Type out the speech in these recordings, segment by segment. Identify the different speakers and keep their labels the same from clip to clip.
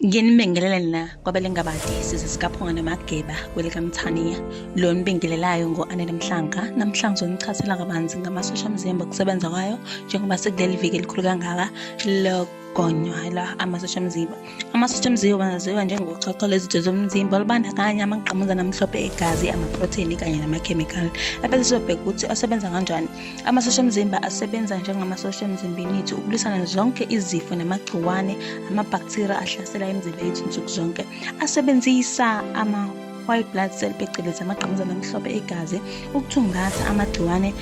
Speaker 1: Nginibingelele kwabalengabadi sizisigaphunga nomageba kwelikamthaniya lo nibingelelayo ngo-Anele Mhlanga. Namhlanje ngizonichazela kabanzi ngamasosha omzimba ukusebenza kwayo njengoba sekuleli viki elikhulu kangaka lokugonywa amasosha omzimba. Amasosha omzimba aziwa njengoxhoxho lezitho zomzimba olubandakanya amangqamuzana amhlophe egazi, amaprotheni kanye namakhemikhali. Ebese sobheka ukuthi asebenza kanjani. Amasosha omzimba asebenza njengamasosha emzimbeni yethu ukulwisana zonke izifo namagciwane, amabacteria ahlasela imizimba yethu nsuku zonke. Asebenzisa white blood cell phecelezi amangqamuzana amhlophe egazi ukuthungatha amagciwane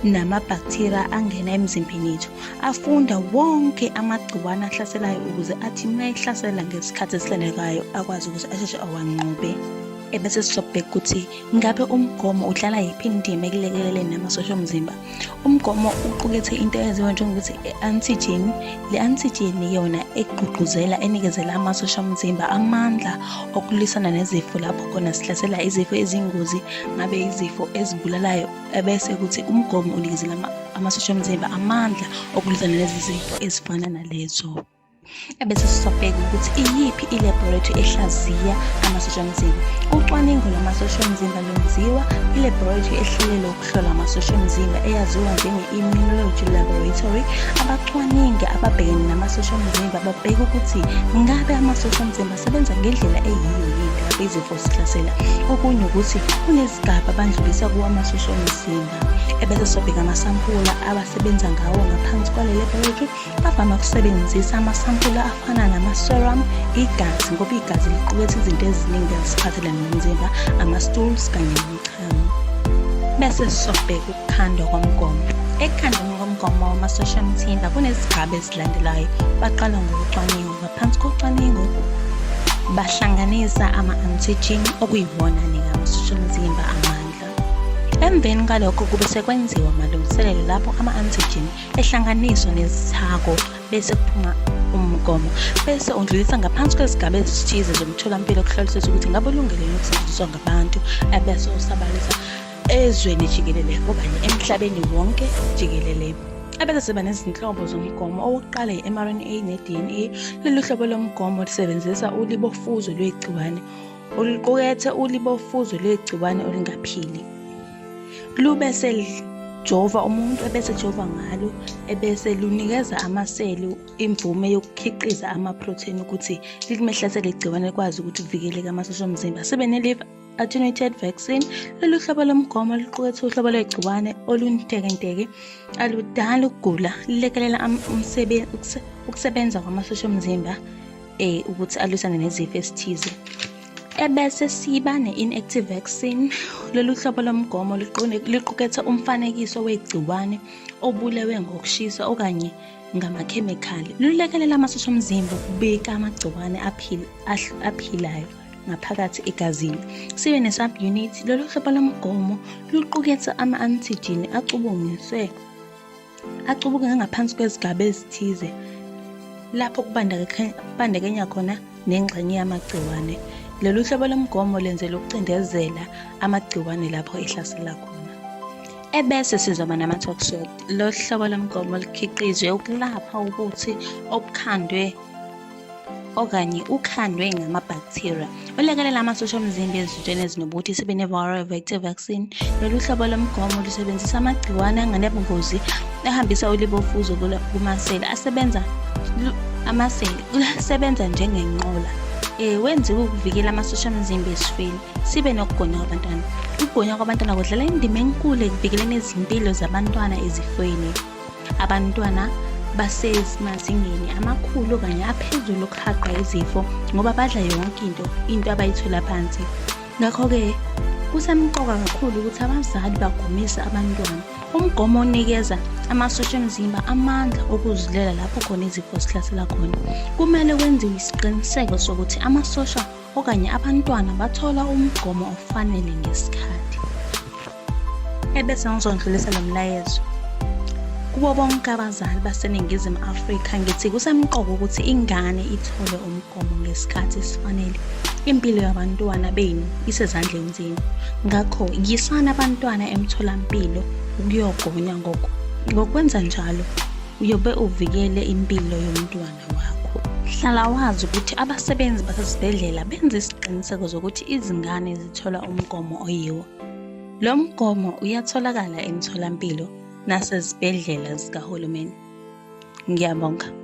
Speaker 1: namabacteria angena emzimbeni yethu. Afunda wonke amagciwane ahlaselayo ukuze athi uma ehlasela ngesikhathi esilandekayo akwazi ukuthi asheshe awanqobe. Ebese sizobheka ukuthi ngabe umgomo udlala yiphi indima ekulekeleleni amasosha omzimba. Umgomo uqukethe into eyaziwa njengokuthi i-antigen. Le antigen yona egqugquzela enikezela amasosha omzimba amandla okulwisana nezifo lapho khona sihlasela izifo ezingozi, ngabe izifo ezibulalayo. Ebese kuthi umgomo unikezela amasosha omzimba amandla okulwisana lezi zifo ezifana nalezo. Ebese sizobheka ukuthi iyiphi i-laboratory ehlaziya amasosha omzimba. Ucwaningo lwamasosha omzimba lwenziwa i-laboratory ehlelele ukuhlola amasosha omzimba eyaziwa njenge-immunology laboratory. Abacwaningi ababhekene namasosha omzimba babheka ukuthi ngabe amasosha omzimba asebenza ngendlela eyiyo yini lapho izifo zihlasela. Okunye ukuthi kunezigaba abandlulisa kuwo amasosha omzimba. Ebese sobheka amasampula abasebenza ngawo ngaphansi kwale laboratory. Bavama ukusebenzisa amasampula afana nama-serum, igazi ngoba igazi liqukethe izinto eziningi eziphathelene nomzimba, ama-stools kanye nomchamo. Bese sobheka ukukhandwa komgomo. Ekukhandweni komgomo wamasosha omzimba kunezigaba ezilandelayo. Baqala ngokucwaningo. Ngaphansi kocwaningo bahlanganisa ama-antigen okuyiwona anika amasosha omzimba amandla. Emveni kalokho kube sekwenziwa amalungiselelo lapho ama-antigen ehlanganiswa nezithako bese kuphuma umgomo. Bese undlulisa ngaphansi kwezigaba ezithize zomtholampilo ukuhlolisisa ukuthi ngabe ulungelele ukusetshenziswa ngabantu. Ebese usabalisa ezweni jikelele okanye emhlabeni wonke jikelele. Ebese siba nezinhlobo zomgomo. Owokuqala i-mRNA ne-DNA. Lolu hlobo lomgomo lisebenzisa ulibofuzo lwegciwane oluqukethe ulibofuzo lwegciwane olungaphili. Lube selijova umuntu ebese jova ngalo ebese lunikeza amaseli imvume yokukhiqiza amaprotein ukuthi likumehlasele igciwane likwazi ukuthi uvikeleke amasosha omzimba. Sibe ne-live attenuated vaccine. Lolu hlobo lomgomo luqukethe uhlobo lwegciwane oluntekenteke aludala ukugula, lilekelela ukusebenza kwamasosha omzimba ukuthi alwisane nezifo ezithize. Ebese siba ne-inactive vaccine. Lolu hlobo lomgomo liqukethe umfanekiso wegciwane obulewe ngokushisa okanye ngamakhemikhali. Lulekelela amasosha omzimba ukubika amagciwane aphilayo ngaphakathi egazini. Sibe ne-subunit. Lolu hlobo lomgomo luqukethe ama-antigen acubunguke ngaphansi kwezigaba ezithize lapho kubandakanya khona nengxenye yamagciwane. Lolu hlobo lomgomo lenzela ukucindezela amagciwane lapho ehlasela khona. Ebese sizoba nama-toxoid. Lolu hlobo lomgomo likhiqizwe ukulapha ubuthi obukhandwe okanye ukhandwe ngamabacteria. Ulekelela amasosha omzimba ezitsheni ezinobuthi. Sibe ne-viral vector vaccine. Lolu hlobo lomgomo lusebenzisa amagciwane anganobungozi ahambisa ulibofuzo kumaseli asebenza njengenqola. Wenziwe ukuvikela amasosha omzimba esifeni. Sibe nokugonywa kwabantwana. Ukugonywa kwabantwana kudlala indima enkulu ekuvikeleni izimpilo zabantwana ezifweni. Abantwana basemazingeni amakhulu kanye aphezulu okuhaqwa izifo ngoba badla yonke into abayithola phansi. Ngakho-ke kusemqoka kakhulu ukuthi abazali bagomise abantwana. Umgomo unikeza amasosha omzimba amandla okuzilela lapho khona izifo zihlasela khona. Kumele kwenziwe isiqiniseko sokuthi amasosha okanye abantwana bathola umgomo ofanele ngesikhathi. Ebese ngizondlulisa lo mlayezo kubo bonke abazali baseNingizimu Afrika ngithi kusemqoka ukuthi ingane ithole umgomo ngesikhathi esifanele. Impilo yabantwana benu isezandleni zenu. Ngakho yisana abantwana emtholampilo ukuyogonywa. Ngokwenza njalo uyobe uvikele impilo yomntwana wakho. Hlala wazi ukuthi abasebenzi basesibhedlela benza isiqiniseko sokuthi izingane zithola umgomo oyiwo. Lo mgomo uyatholakala emitholampilo nasezibhedlela zikahulumeni. Ngiyabonga.